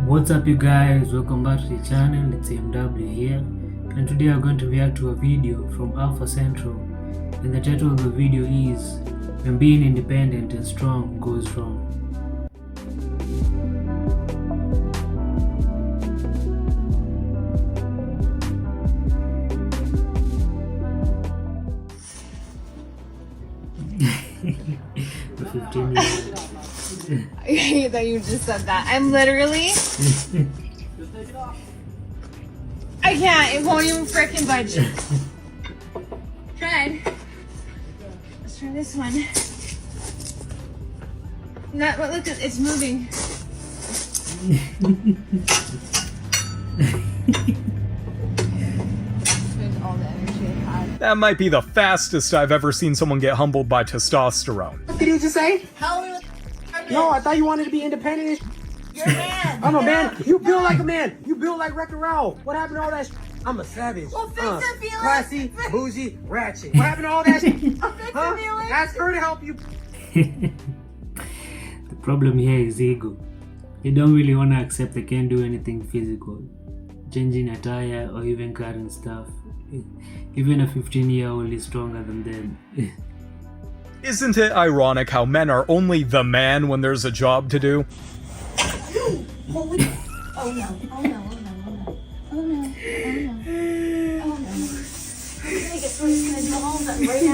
What's up you guys, welcome back to the channel. It's AMW here, and today I'm going to react to a video from Alpha Central, and the title of the video is When Being Independent and Strong Goes Wrong. For 15 years. I hate that you just said that. I'm literally I can't, it won't even freaking budge. Try. Let's try this one. Not what, look, it's moving. All the energy I had. That might be the fastest I've ever seen someone get humbled by testosterone. What did you just say? How? No, I thought you wanted to be independent. You're a man. I'm a man. You build like a man. You build like Wreck-It Ralph. What happened to all that I'm a savage. Well, fix it, Felix. Classy, bougie, ratchet. What happened to all that Fix it, Felix. Ask her to help you. The problem here is ego. They don't really want to accept they can't do anything physical. Changing attire or even carrying stuff. Even a 15-year-old is stronger than them. Isn't it ironic how men are only the man when there's a job to do? Oh no, oh no, oh no, oh no, oh no, oh no. I'm gonna get through this and do all of that right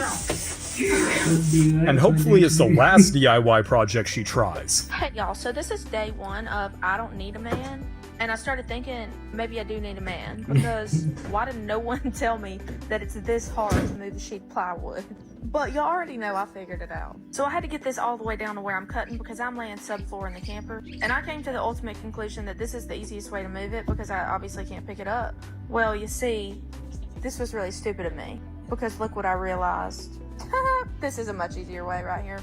now. And hopefully it's the last DIY project she tries. Hey y'all, so this is day one of I don't need a man. And I started thinking, maybe I do need a man, because why did no one tell me that it's this hard to move a sheet of plywood? But y'all already know I figured it out. So I had to get this all the way down to where I'm cutting because I'm laying subfloor in the camper. And I came to the ultimate conclusion that this is the easiest way to move it because I obviously can't pick it up. Well, you see, this was really stupid of me because look what I realized. This is a much easier way right here.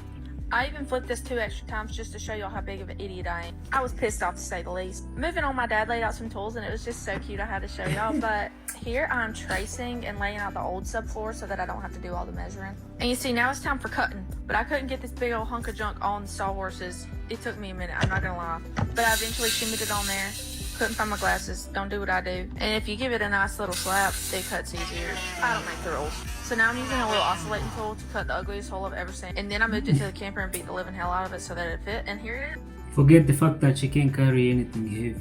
I even flipped this 2 extra times just to show y'all how big of an idiot I am. I was pissed off to say the least. Moving on, my dad laid out some tools and it was just so cute I had to show y'all, but here I'm tracing and laying out the old subfloor so that I don't have to do all the measuring. And you see, now it's time for cutting, but I couldn't get this big old hunk of junk on the sawhorses. It took me a minute, I'm not gonna lie. But I eventually shimmied it on there. Couldn't find my glasses, don't do what I do. And if you give it a nice little slap, it cuts easier. I don't make the rules. So now I'm using a little oscillating tool to cut the ugliest hole I've ever seen. And then I moved it to the camper and beat the living hell out of it so that it fit. And here it is. Forget the fact that she can't carry anything heavy.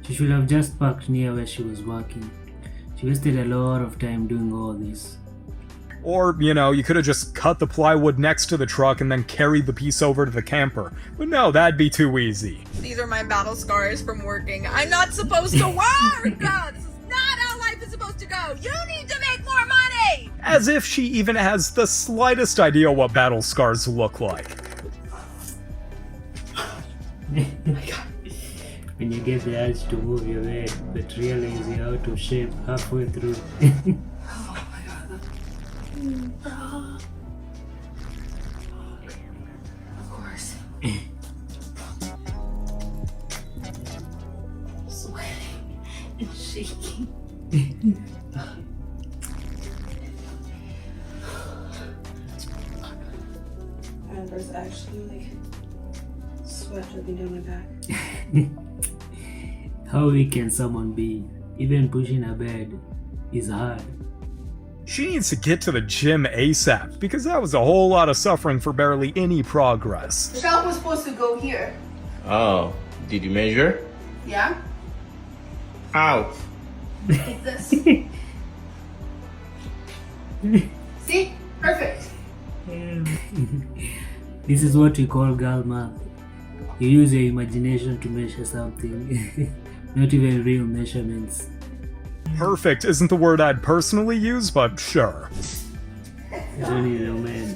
She should have just parked near where she was working. She wasted a lot of time doing all this. Or, you know, you could have just cut the plywood next to the truck and then carried the piece over to the camper. But no, that'd be too easy. These are my battle scars from working. I'm not supposed to work! This is not how life is supposed to go! You need to make more money! As if she even has the slightest idea what battle scars look like. When you get the urge to move your head, but realize you're out of shape halfway through. Of course. Sweating and shaking. And there's actually like sweat dripping down my back. How weak can someone be? Even pushing a bed is hard. She needs to get to the gym ASAP, because that was a whole lot of suffering for barely any progress. The shelf was supposed to go here. Oh, did you measure? Yeah? How? Like this. See? Perfect. This is what we call girl math. You use your imagination to measure something, not even real measurements. Perfect isn't the word I'd personally use, but sure. You don't need no man.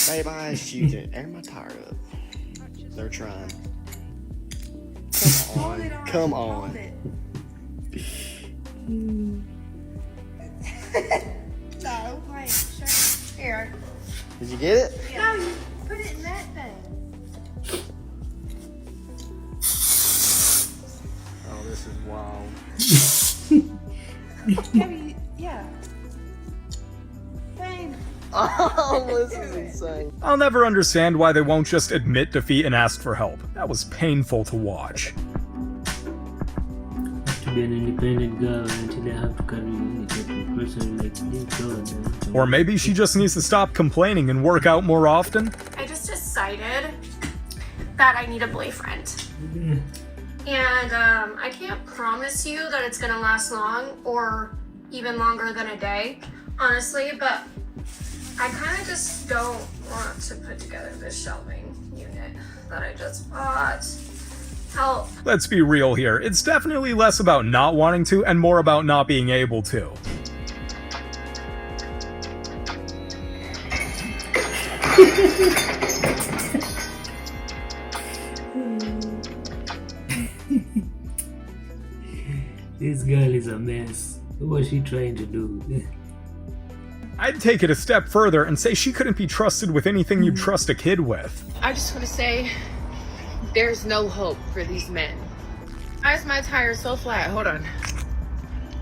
Babe, I asked you to air my tire up. They're trying. Come on. No, wait, sure. Here. Did you get it? No, you put it in that thing. Oh, this is wild. Yeah. Fine. Oh, this is insane. I'll never understand why they won't just admit defeat and ask for help. That was painful to watch. To be an independent girl until they have to carry a person like this God. Or maybe she just needs to stop complaining and work out more often. I just decided that I need a boyfriend. And I can't promise you that it's gonna last long or even longer than a day, honestly, but I kind of just don't want to put together this shelving unit that I just bought. Help. Let's be real here, it's definitely less about not wanting to and more about not being able to. This girl is a mess. What was she trying to do? I'd take it a step further and say she couldn't be trusted with anything you'd trust a kid with. I just want to say, there's no hope for these men. Why is my tire so flat? Hold on.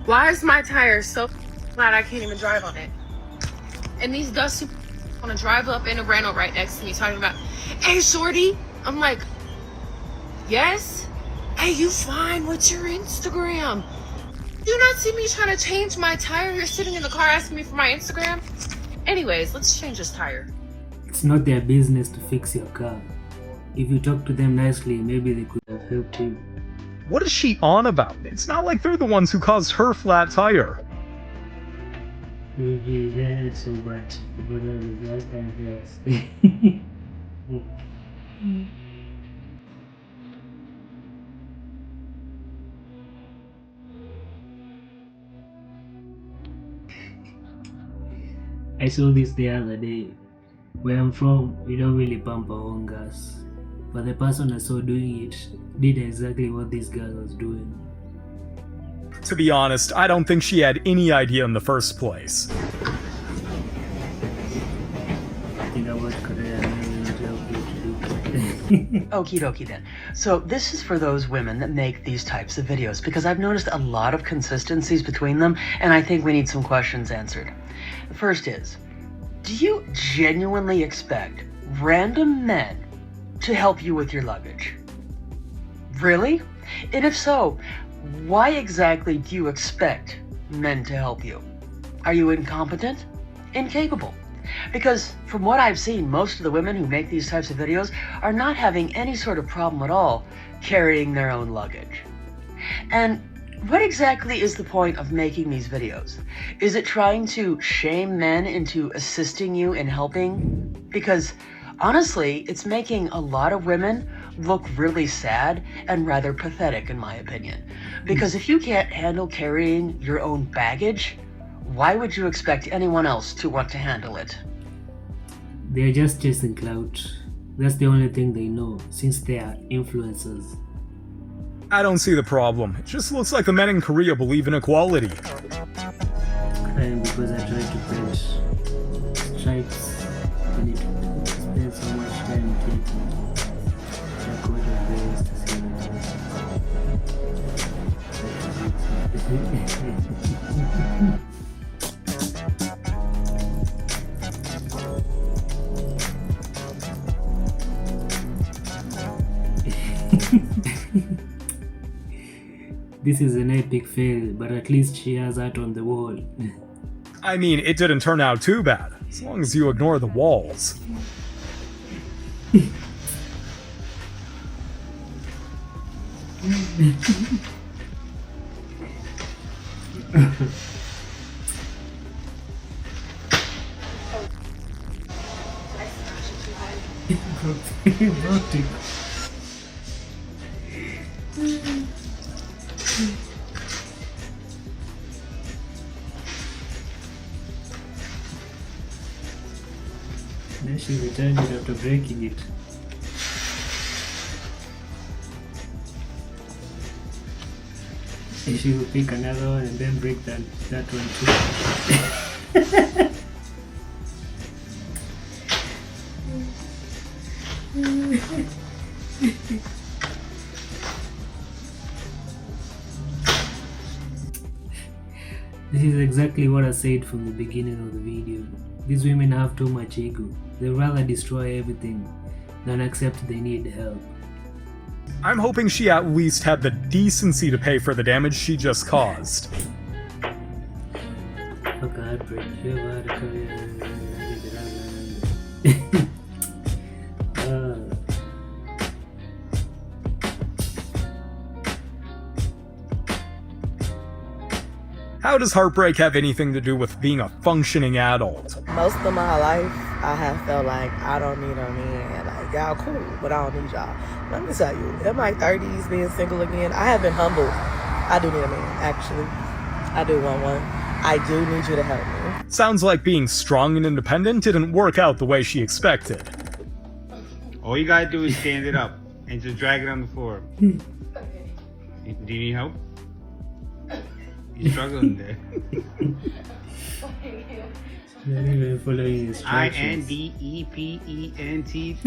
Why is my tire so flat I can't even drive on it? And these dusty want to drive up in a rental right next to me talking about, hey, shorty. I'm like, yes? Hey, you fine? What's your Instagram? Do you not see me trying to change my tire? You're sitting in the car asking me for my Instagram? Anyways, let's change this tire. It's not their business to fix your car. If you talk to them nicely, maybe they could have helped you. What is she on about? It's not like they're the ones who caused her flat tire. Yeah, so much. I saw this the other day. Where I'm from, we don't really pump our own gas. But the person I saw doing it did exactly what this girl was doing. To be honest, I don't think she had any idea in the first place. I think I watched Korea and I help you to do. Okie dokie then. So this is for those women that make these types of videos because I've noticed a lot of consistencies between them and I think we need some questions answered. The first is, do you genuinely expect random men to help you with your luggage? Really? And if so, why exactly do you expect men to help you? Are you incompetent? Incapable? Because from what I've seen, most of the women who make these types of videos are not having any sort of problem at all carrying their own luggage. And what exactly is the point of making these videos? Is it trying to shame men into assisting you in helping? Because honestly, it's making a lot of women look really sad and rather pathetic in my opinion. Because if you can't handle carrying your own baggage, why would you expect anyone else to want to handle it? They're just chasing clout. That's the only thing they know, since they are influencers. I don't see the problem. It just looks like the men in Korea believe in equality. Crying because I tried to print stripes and it spent so much time taking a coat of theirs to see This is an epic fail, but at least she has art on the wall. I mean, it didn't turn out too bad, as long as you ignore the walls. Then she returned it after breaking it. And she will pick another one and then break that one too. This is exactly what I said from the beginning of the video. These women have too much ego. They'd rather destroy everything than accept they need help. I'm hoping she at least had the decency to pay for the damage she just caused. Fuck a heartbreak. How does heartbreak have anything to do with being a functioning adult? Most of my life, I have felt like I don't need a man. Like, y'all cool, but I don't need y'all. Let me tell you, in my 30s, being single again, I have been humbled. I do need a man, actually. I do want one. I do need you to help me. Sounds like being strong and independent didn't work out the way she expected. All you gotta do is stand it up and just drag it on the floor. Do you need help? You're struggling there. Not even following instructions. INDEPENT.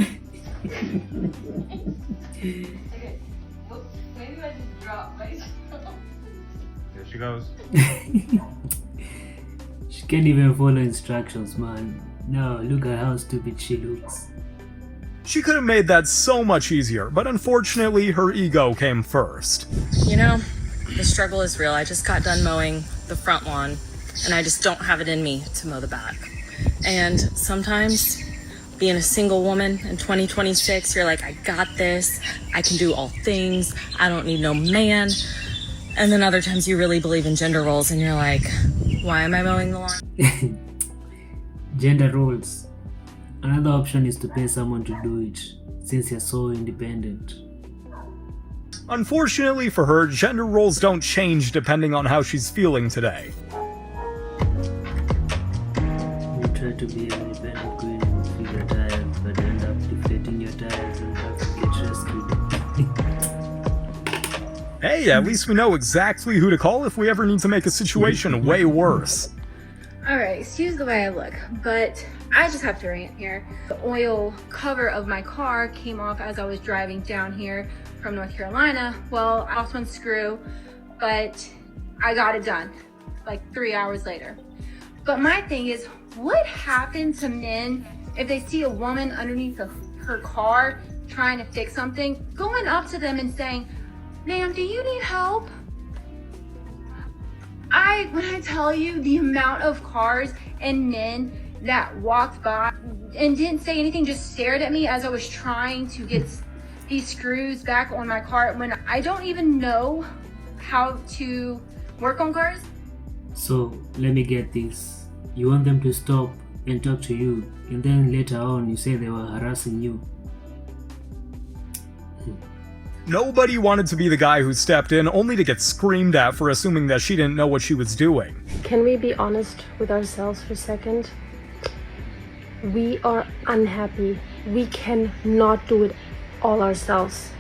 Maybe I just dropped myself. There she goes. She can't even follow instructions, man. No, look at how stupid she looks. She could have made that so much easier, but unfortunately her ego came first. You know, the struggle is real. I just got done mowing the front lawn, and I just don't have it in me to mow the back. And sometimes, being a single woman in 2026, you're like, I got this, I can do all things, I don't need no man. And then other times you really believe in gender roles, and you're like, why am I mowing the lawn? Gender roles. Another option is to pay someone to do it, since you're so independent. Unfortunately for her, gender roles don't change depending on how she's feeling today. You try to be an independent queen and fix your tires, but end up deflating your tires and have to get rescued. Hey, at least we know exactly who to call if we ever need to make a situation way worse. Alright, excuse the way I look, but I just have to rant here. The oil cover of my car came off as I was driving down here from North Carolina. Well, I lost one screw, but I got it done like 3 hours later. But my thing is, what happened to men if they see a woman underneath her car trying to fix something, going up to them and saying, ma'am, do you need help? When I tell you the amount of cars and men that walked by and didn't say anything, just stared at me as I was trying to get these screws back on my car when I don't even know how to work on cars. So, let me get this. You want them to stop and talk to you, and then later on you say they were harassing you. Nobody wanted to be the guy who stepped in only to get screamed at for assuming that she didn't know what she was doing. Can we be honest with ourselves for a second? We are unhappy. We cannot do it all ourselves.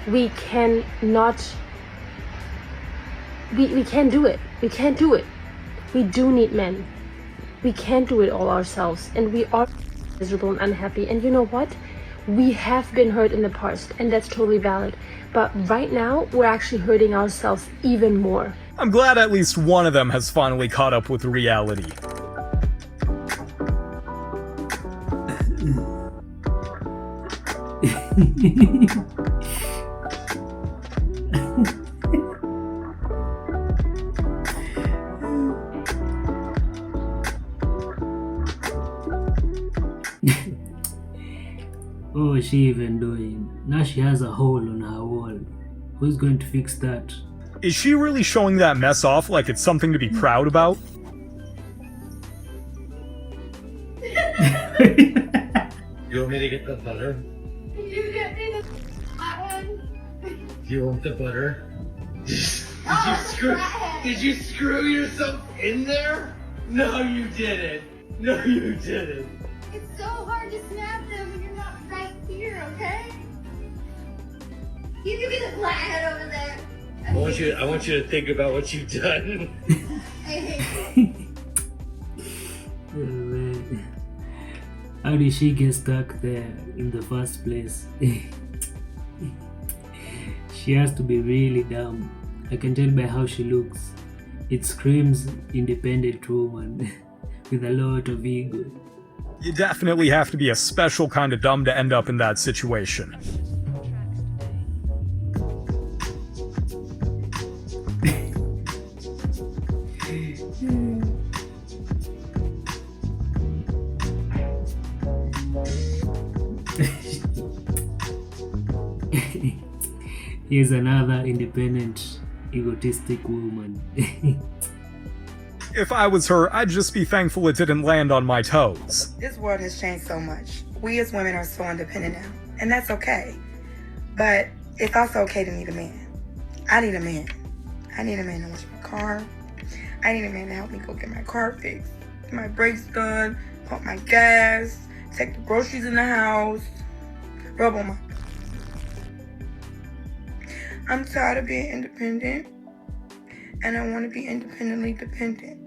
We cannot. We can't do it. We can't do it. We do need men. We can't do it all ourselves, and we are miserable and unhappy. And you know what? We have been hurt in the past, and that's totally valid. But right now, we're actually hurting ourselves even more. I'm glad at least one of them has finally caught up with reality. Oh, is she even doing? Now she has a hole on her wall. Who's going to fix that? Is she really showing that mess off like it's something to be proud about? You want me to get the butter? You get me the one. Do you want the butter? Did you screw yourself in there? No, you didn't. No, you didn't. It's so hard to snap them when you're not right here, okay? You can be the flathead over there. I want you to think about what you've done. I hate you. Oh, man. How did she get stuck there in the first place? She has to be really dumb. I can tell by how she looks. It screams independent woman with a lot of ego. You definitely have to be a special kind of dumb to end up in that situation. Here's another independent, egotistic woman. If I was her, I'd just be thankful it didn't land on my toes. This world has changed so much. We as women are so independent now, and that's okay. But it's also okay to need a man. I need a man. I need a man to wash my car. I need a man to help me go get my car fixed, get my brakes done, pump my gas, take the groceries in the house, rub on my... I'm tired of being independent, and I want to be independently dependent.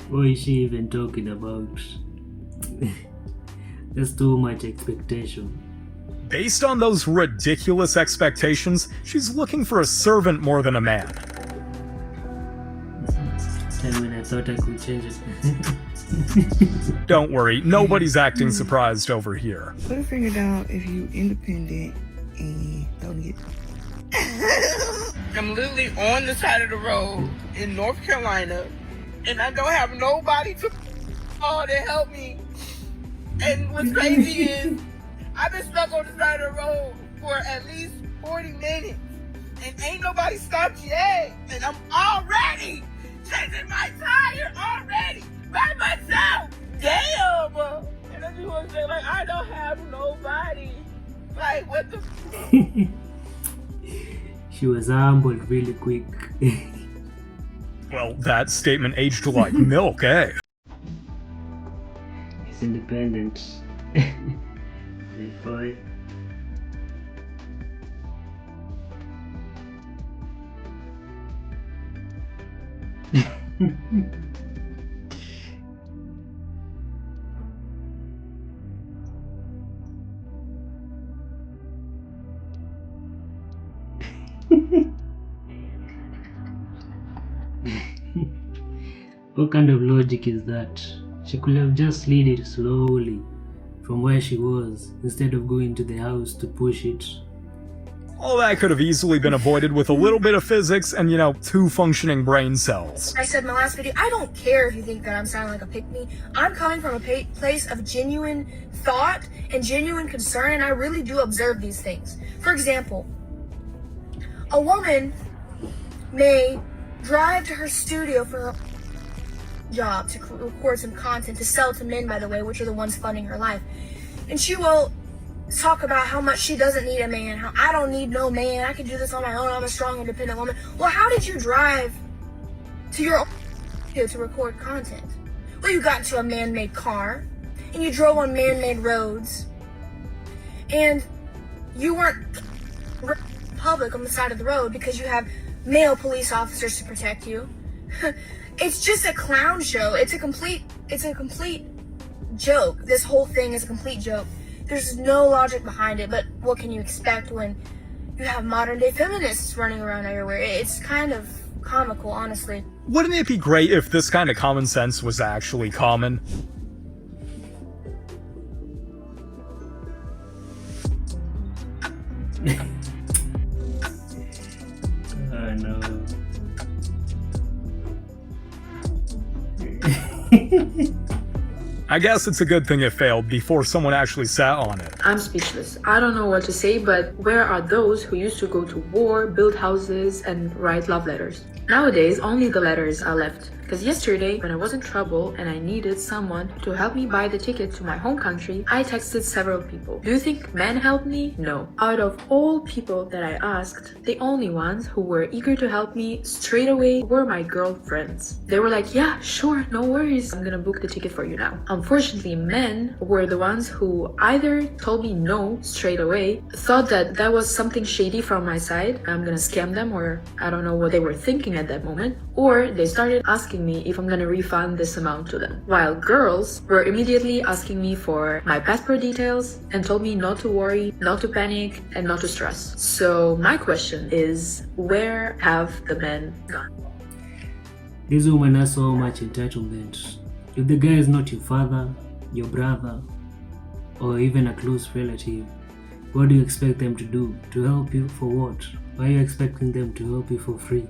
What is she even talking about? There's too much expectation. Based on those ridiculous expectations, she's looking for a servant more than a man. And when I thought I could change it. Don't worry, nobody's acting surprised over here. Put a finger down if you independent and don't get... I'm literally on the side of the road in North Carolina, and I don't have nobody to call to help me. And what's crazy is, I've been stuck on the side of the road for at least 40 minutes, and ain't nobody stopped yet. And I'm already changing my tire already by myself. Damn! And I just want to say, like, I don't have nobody. Like, what the? She was humbled really quick. Well, that statement aged like milk, eh? He's independent. Hey, boy. What kind of logic is that? She could have just slid it slowly from where she was instead of going to the house to push it. All that could have easily been avoided with a little bit of physics and, 2 functioning brain cells. I said in my last video, I don't care if you think that I'm sounding like a pick-me. I'm coming from a place of genuine thought and genuine concern, and I really do observe these things. For example, a woman may drive to her studio for her job to record some content to sell to men, by the way, which are the ones funding her life. And she will talk about how much she doesn't need a man, how I don't need no man, I can do this on my own, I'm a strong, independent woman. Well, how did you drive to your own to record content? Well, you got into a man-made car, and you drove on man-made roads, and you weren't public on the side of the road because you have male police officers to protect you. It's just a clown show. It's a complete joke. This whole thing is a complete joke. There's no logic behind it, but what can you expect when you have modern day feminists running around everywhere? It's kind of comical, honestly. Wouldn't it be great if this kind of common sense was actually common? Oh no. I guess it's a good thing it failed before someone actually sat on it. I'm speechless. I don't know what to say, but where are those who used to go to war, build houses, and write love letters? Nowadays, only the letters are left. Because yesterday, when I was in trouble and I needed someone to help me buy the ticket to my home country, I texted several people. Do you think men helped me? No. Out of all people that I asked, the only ones who were eager to help me straight away were my girlfriends. They were like, yeah, sure, no worries. I'm gonna book the ticket for you now. Unfortunately, men were the ones who either told me no straight away, thought that that was something shady from my side, I'm gonna scam them, or I don't know what they were thinking at that moment, or they started asking asking me if I'm gonna refund this amount to them, while girls were immediately asking me for my passport details and told me not to worry, not to panic, and not to stress. So my question is, where have the men gone? This woman has so much entitlement. If the guy is not your father, your brother, or even a close relative, what do you expect them to do? To help you for what? Why are you expecting them to help you for free?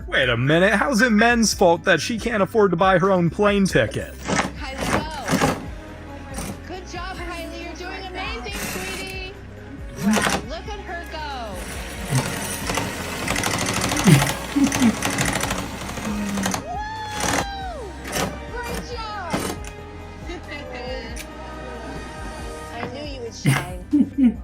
Wait a minute, how's it men's fault that she can't afford to buy her own plane ticket? Good job, Kylie. You're doing amazing, sweetie. Wow, look at her go. Great job. I knew you would shine.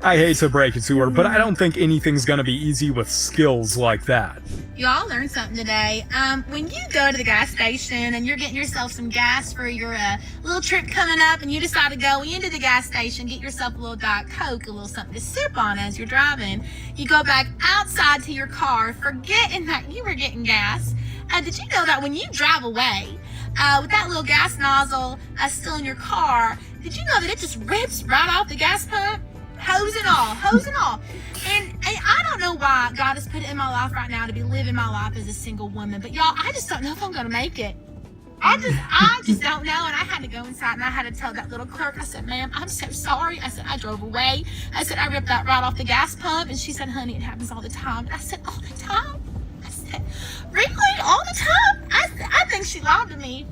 I hate to break it to her, but I don't think anything's gonna be easy with skills like that. Y'all learned something today. When you go to the gas station and you're getting yourself some gas for your little trip coming up, and you decide to go into the gas station, get yourself a little Diet Coke, a little something to sip on as you're driving, you go back outside to your car, forgetting that you were getting gas. Did you know that when you drive away with that little gas nozzle still in your car, did you know that it just rips right off the gas pump? Hose and all. And I don't know why God has put it in my life right now to be living my life as a single woman, but y'all, I just don't know if I'm gonna make it. I just don't know. And I had to go inside and I had to tell that little clerk, I said, ma'am, I'm so sorry. I said, I drove away. I said, I ripped that right off the gas pump. And she said, honey, it happens all the time. And I said, all the time? I said, really? All the time? I think she lied to me.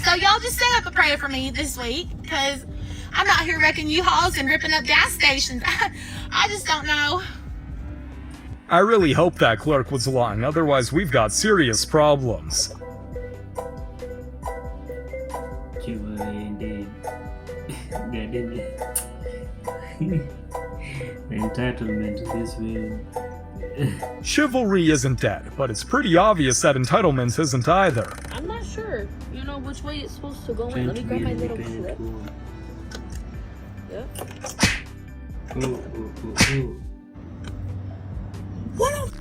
So y'all just say up a prayer for me this week, because I'm out here wrecking U-Hauls and ripping up gas stations. I just don't know. I really hope that clerk was lying, otherwise we've got serious problems. Indeed. The entitlement of this way. Chivalry isn't dead, but it's pretty obvious that entitlement isn't either. I'm not sure, which way it's supposed to go in. Let me grab my little clip. Yep. What a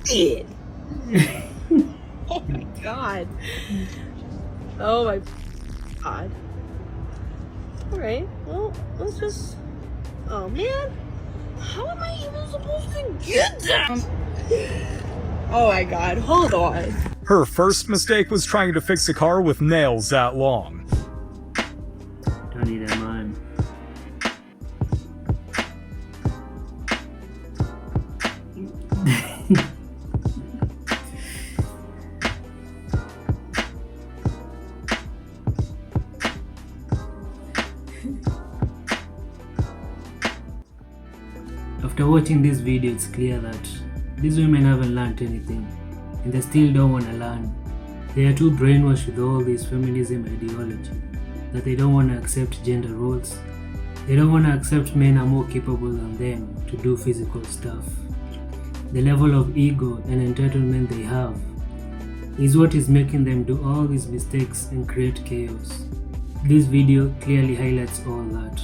did. Oh my god. Oh my god. Alright, well, let's just... Oh man! How am I even supposed to get that? Oh my god, hold on. Her first mistake was trying to fix a car with nails that long. Don't need a man. After watching this video, it's clear that these women haven't learned anything, and they still don't want to learn. They are too brainwashed with all this feminism ideology that they don't want to accept gender roles. They don't want to accept men are more capable than them to do physical stuff. The level of ego and entitlement they have is what is making them do all these mistakes and create chaos. This video clearly highlights all that.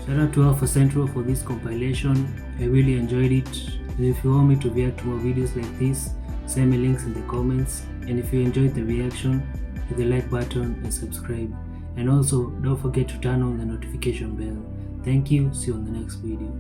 Shout out to Alpha Central for this compilation. I really enjoyed it, and if you want me to react to more videos like this, send me links in the comments. And if you enjoyed the reaction, hit the like button and subscribe. And also, don't forget to turn on the notification bell. Thank you, see you on the next video.